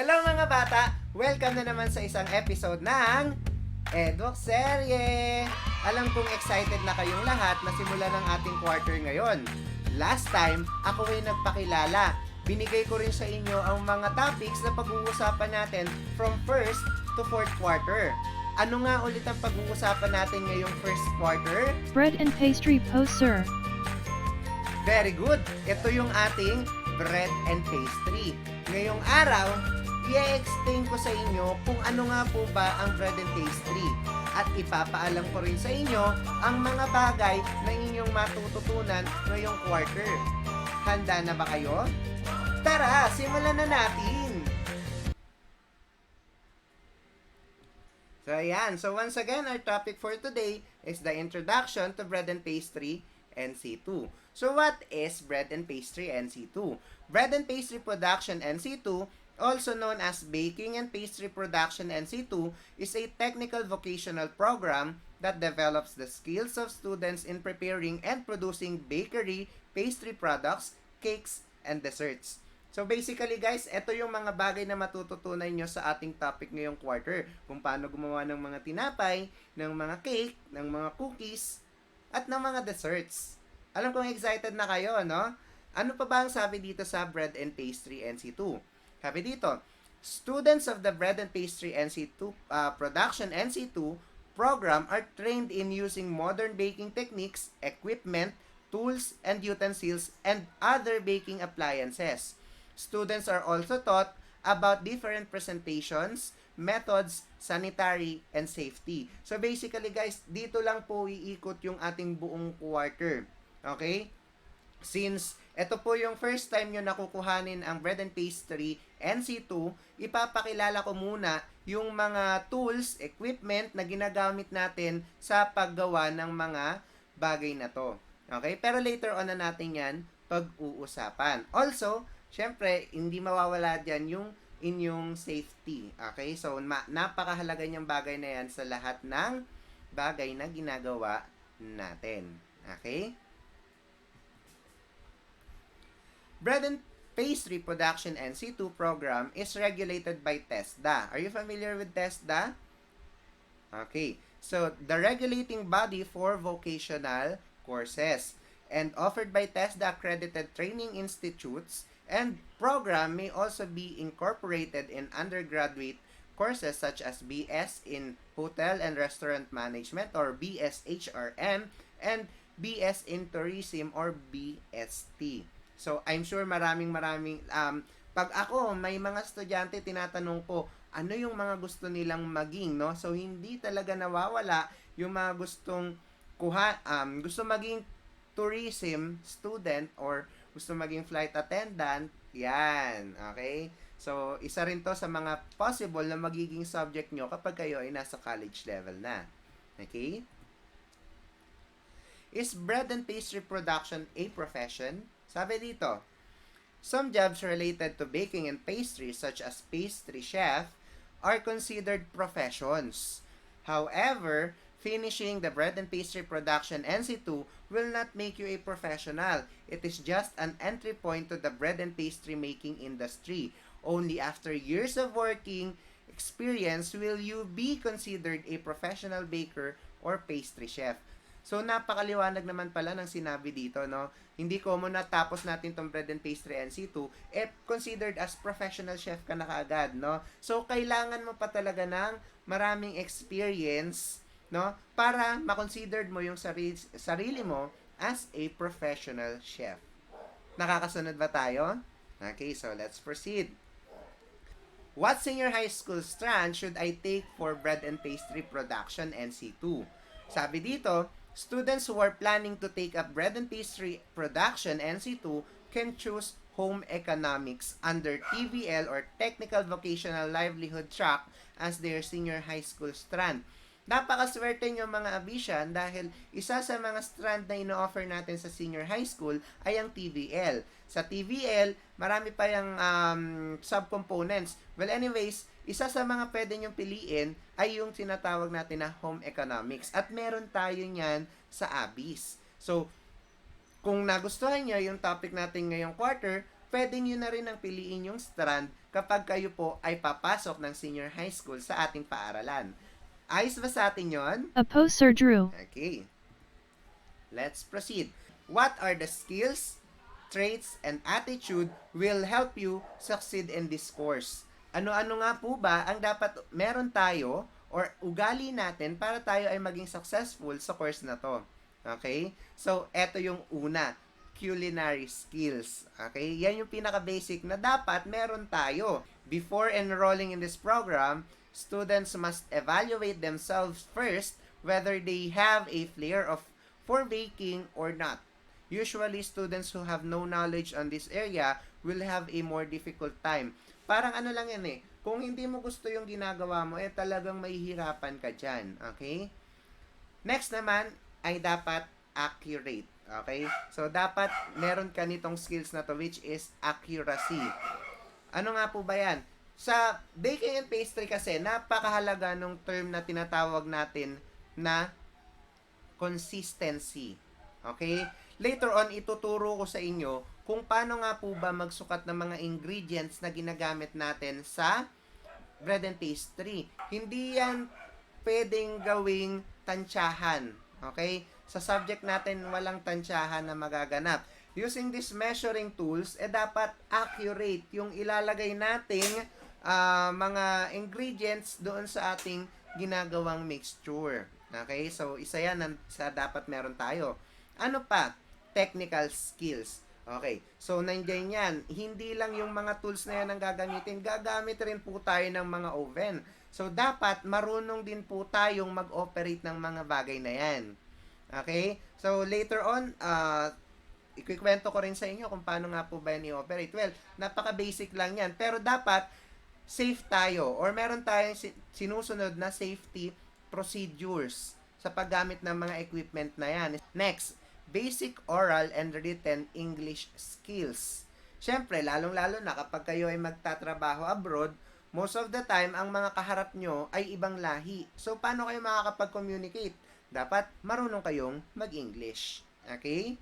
Hello mga bata! Welcome na naman sa isang episode ng Edwok Serye! Alam kong excited na kayong lahat na simulan ng ating quarter ngayon. Last time, ako ay nagpakilala. Binigay ko rin sa inyo ang mga topics na pag-uusapan natin from first to fourth quarter. Ano nga ulit ang pag-uusapan natin ngayong first quarter? Bread and pastry po, sir. Very good! Ito yung ating bread and pastry. Ngayong araw, i-explain ko sa inyo kung ano nga po ba ang bread and pastry. At ipapaalam ko rin sa inyo ang mga bagay na inyong matututunan ngayong quarter. Handa na ba kayo? Tara, simulan na natin! So ayan, so once again, our topic for today is the introduction to bread and pastry nc2. So what is bread and pastry nc2? Bread and pastry production nc2, also known as baking and pastry production nc2, is a technical vocational program that develops the skills of students in preparing and producing bakery, pastry products, cakes, and desserts. So basically guys, ito yung mga bagay na matututunan nyo sa ating topic ngayong quarter. Kung paano gumawa ng mga tinapay, ng mga cake, ng mga cookies, at ng mga desserts. Alam kong excited na kayo, no? Ano pa ba ang sabi dito sa Bread and Pastry NC2? Sabi dito, students of the Bread and Pastry NC2 Production NC2 program are trained in using modern baking techniques, equipment, tools, and utensils, and other baking appliances. Students are also taught about different presentations, methods, sanitary, and safety. So basically guys, dito lang po iikot yung ating buong quarter. Okay? Since ito po yung first time nyo nakukuhanin ang bread and pastry NC2, ipapakilala ko muna yung mga tools, equipment na ginagamit natin sa paggawa ng mga bagay na to. Okay? Pero later on na natin yan pag-uusapan. Also, syempre, hindi mawawala dyan yung inyong safety. Okay? So, napakahalaga niyang bagay na yan sa lahat ng bagay na ginagawa natin. Okay? Bread and Pastry Production NC2 program is regulated by TESDA. Are you familiar with TESDA? Okay. So, the regulating body for vocational courses and offered by TESDA accredited training institutes and program may also be incorporated in undergraduate courses such as BS in Hotel and Restaurant Management or BSHRM and BS in Tourism or BST. So, I'm sure maraming pag ako, may mga estudyante tinatanong ko, ano yung mga gusto nilang maging, no? So, hindi talaga nawawala yung mga gusto maging tourism student or gusto maging flight attendant, yan, okay? So, isa rin to sa mga possible na magiging subject nyo kapag kayo ay nasa college level na. Okay? Is bread and pastry production a profession? Sabi dito, some jobs related to baking and pastry such as pastry chef are considered professions. However, finishing the bread and pastry production NC2 will not make you a professional. It is just an entry point to the bread and pastry making industry. Only after years of working experience will you be considered a professional baker or pastry chef. So, napakaliwanag naman pala ng sinabi dito, no? Hindi common na tapos natin tong bread and pastry NC2, considered as professional chef ka na kaagad, no? So, kailangan mo pa talaga ng maraming experience, no? Para makonsidered mo yung sarili mo as a professional chef. Nakakasunod ba tayo? Okay, so let's proceed. What senior high school strand should I take for bread and pastry production NC2? Sabi dito, students who are planning to take up bread and pastry production NC2 can choose home economics under TVL or Technical Vocational Livelihood track as their senior high school strand. Napakaswerte nyo mga abisyan dahil isa sa mga strand na ino-offer natin sa senior high school ay ang TVL. Sa TVL, marami pa yung subcomponents. Well anyways, isa sa mga pwede nyong piliin ay yung tinatawag natin na home economics. At meron tayo niyan sa ABIS. So, kung nagustuhan nyo yung topic natin ngayong quarter, pwede nyo na rin ang piliin yung strand kapag kayo po ay papasok ng senior high school sa ating paaralan. Ayos ba sa atin yon? Oppose Sir Drew. Okay. Let's proceed. What are the skills, traits, and attitude will help you succeed in this course? Ano-ano nga po ba ang dapat meron tayo or ugali natin para tayo ay maging successful sa course na to? Okay? So, eto yung una, culinary skills. Okay? Yan yung pinaka-basic na dapat meron tayo. Before enrolling in this program, students must evaluate themselves first whether they have a flair for baking or not. Usually, students who have no knowledge on this area will have a more difficult time. Parang ano lang yan eh, kung hindi mo gusto yung ginagawa mo, talagang mahihirapan ka dyan. Okay? Next naman, ay dapat accurate. Okay? So, dapat meron ka nitong skills na to, which is accuracy. Ano nga po ba yan? Sa baking and pastry kasi, napakahalaga nung term na tinatawag natin na consistency. Okay? Later on, ituturo ko sa inyo kung paano nga po ba magsukat ng mga ingredients na ginagamit natin sa bread and pastry. Hindi yan pwedeng gawing tansyahan. Okay? Sa subject natin, walang tansyahan na magaganap. Using these measuring tools, dapat accurate yung ilalagay nating mga ingredients doon sa ating ginagawang mixture. Okay? So, isa yan sa dapat meron tayo. Ano pa? Technical skills. Okay. So, nandiyan yan. Hindi lang yung mga tools na yan ang gagamitin. Gagamit rin po tayo ng mga oven. So, dapat marunong din po tayong mag-operate ng mga bagay na yan. Okay? So, later on, ikikwento ko rin sa inyo kung paano nga po ba yan i-operate. Well, napaka-basic lang yan. Pero dapat, safe tayo or meron tayong sinusunod na safety procedures sa paggamit ng mga equipment na yan. Next, basic oral and written English skills. Siyempre, lalong-lalo na kapag kayo ay magtatrabaho abroad, most of the time, ang mga kaharap nyo ay ibang lahi. So, paano kayo makakapag-communicate? Dapat marunong kayong mag-English. Okay?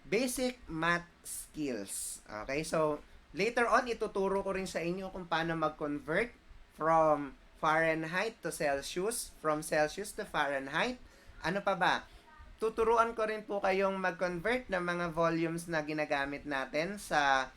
Basic math skills. Okay? So, later on, ituturo ko rin sa inyo kung paano mag-convert from Fahrenheit to Celsius, from Celsius to Fahrenheit. Ano pa ba? Tuturuan ko rin po kayong mag-convert ng mga volumes na ginagamit natin sa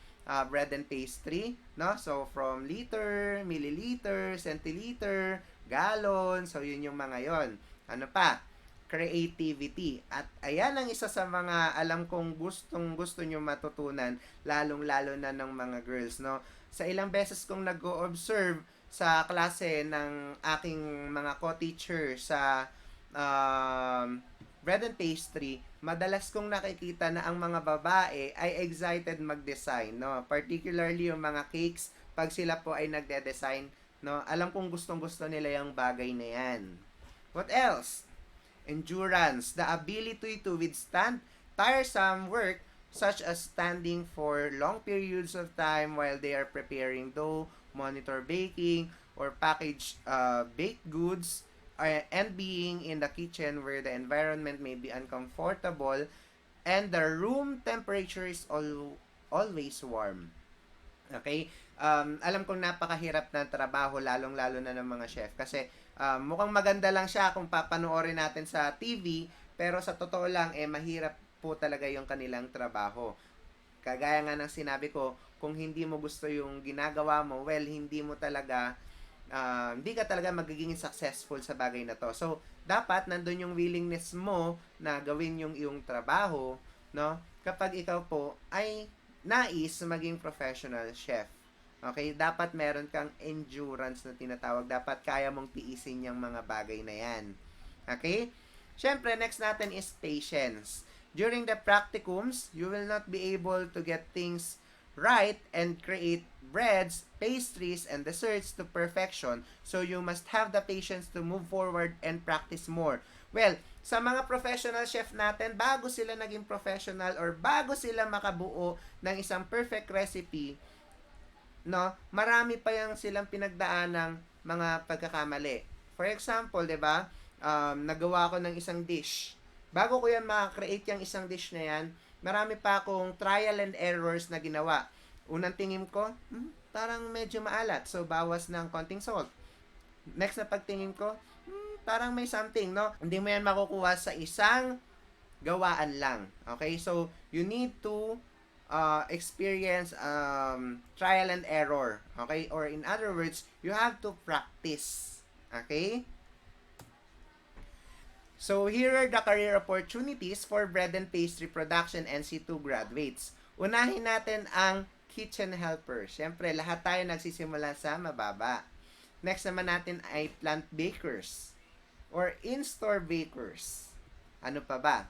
bread and pastry, no? So, from liter, milliliter, centiliter, gallon, so yun yung mga yon. Ano pa? Creativity. At ayan ang isa sa mga alam kong gusto nyo matutunan, lalong-lalo na ng mga girls, no? Sa ilang beses kong nag-o-observe sa klase ng aking mga co-teacher sa bread and pastry, madalas kong nakikita na ang mga babae ay excited mag-design, no? Particularly yung mga cakes, pag sila po ay nagde-design, no? Alam kong gustong-gusto nila yung bagay na yan. What else? Endurance, the ability to withstand tiresome work such as standing for long periods of time while they are preparing dough, monitor baking, or package baked goods, and being in the kitchen where the environment may be uncomfortable and the room temperature is always warm. Okay? Alam kong napakahirap na trabaho, lalong-lalo na ng mga chef. Kasi mukhang maganda lang siya kung papanoorin natin sa TV, pero sa totoo lang, mahirap po talaga yung kanilang trabaho. Kagaya nga ng sinabi ko, kung hindi mo gusto yung ginagawa mo, well, hindi ka talaga magiging successful sa bagay na to. So, dapat nandun yung willingness mo na gawin yung iyong trabaho, no? Kapag ikaw po ay nais maging professional chef. Okay? Dapat meron kang endurance na tinatawag. Dapat kaya mong tiisin yung mga bagay na yan. Okay? Siyempre, next natin is patience. During the practicums, you will not be able to get things right and create breads, pastries, and desserts to perfection. So, you must have the patience to move forward and practice more. Well, sa mga professional chef natin, bago sila naging professional or bago sila makabuo ng isang perfect recipe, no, marami pa yang silang pinagdaan ng mga pagkakamali. For example, 'di ba? Nagawa ko ng isang dish. Bago ko yan ma-create yung isang dish na yan, marami pa akong trial and errors na ginawa. Unang tingin ko, parang medyo maalat. So, bawas ng konting salt. Next na pagtingin ko, parang may something, no? Hindi mo yan makukuha sa isang gawaan lang. Okay? So, you need to experience trial and error. Okay? Or in other words, you have to practice. Okay? So, here are the career opportunities for bread and pastry production NC2 graduates. Unahin natin ang kitchen helper. Siyempre, lahat tayo nagsisimula sa mababa. Next naman natin ay plant bakers or in-store bakers. Ano pa ba?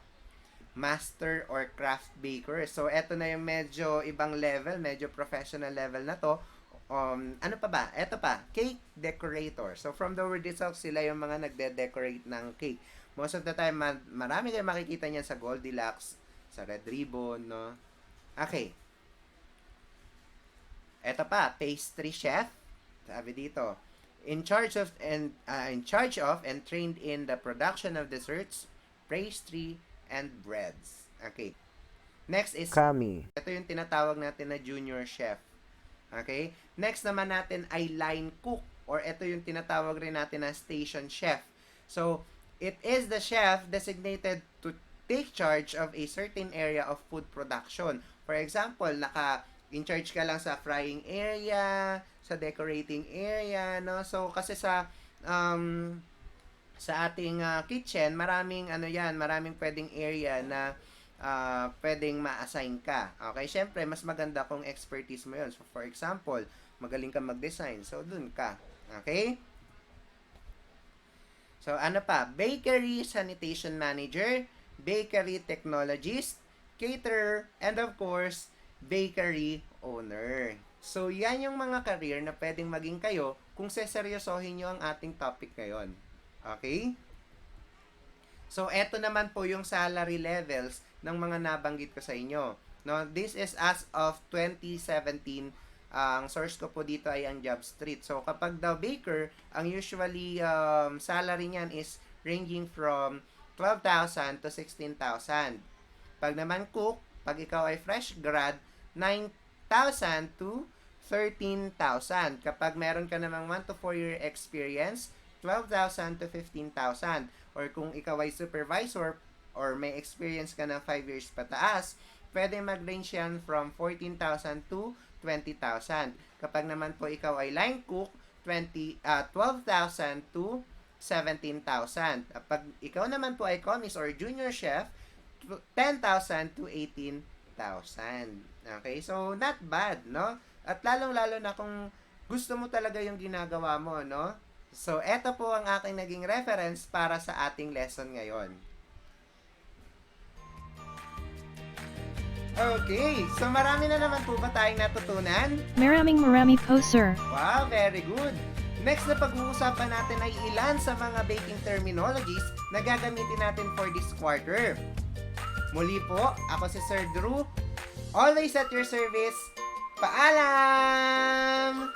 Master or craft baker. So, eto na yung medyo ibang level, medyo professional level na to. Ano pa ba? Eto pa, cake decorator. So, from the word itself, sila yung mga nagde-decorate ng cake. Most of the time, marami kayong makikita niyan sa Goldilocks, sa Red Ribbon, no? Okay. Eto pa, pastry chef. Sabi dito, in charge of and trained in the production of desserts, pastry, and breads. Okay. Next is kami. Ito yung tinatawag natin na junior chef. Okay? Next naman natin ay line cook or ito yung tinatawag rin natin na station chef. So, it is the chef designated to take charge of a certain area of food production. For example, in charge ka lang sa frying area, sa decorating area, no? So, kasi sa ating kitchen, maraming pwedeng area na pwedeng ma-assign ka. Okay? Syempre, mas maganda kung expertise mo yun. So, for example, magaling ka mag-design. So, dun ka. Okay? So, ano pa? Bakery sanitation manager, bakery technologist, caterer, and of course, bakery owner. So, yan yung mga career na pwedeng maging kayo kung seseryosohin nyo ang ating topic ngayon. Okay? So, eto naman po yung salary levels ng mga nabanggit ko sa inyo. No, this is as of 2017. Ang source ko po dito ay ang Job Street. So, kapag the baker, ang usually salary niyan is ranging from 12,000 to 16,000. Pag naman cook, pag ikaw ay fresh grad, 9,000 to 13,000. Kapag meron ka namang 1 to 4 year experience, 12,000 to 15,000. Or kung ikaw ay supervisor or may experience ka na 5 years pataas, pwede mag-range yan from 14,000 to 20,000. Kapag naman po ikaw ay line cook, 12,000 to 17,000. Kapag ikaw naman po ay commis or junior chef, 10,000 to 18,000. Okay? So, not bad, no? At lalong-lalo na kung gusto mo talaga yung ginagawa mo, no? So, eto po ang aking naging reference para sa ating lesson ngayon. Okay, so marami na naman po ba tayong natutunan? Marami po, sir. Wow, very good. Next na pag-uusapan natin ay ilan sa mga baking terminologies na gagamitin natin for this quarter. Muli po, ako si Sir Drew. Always at your service. Paalam!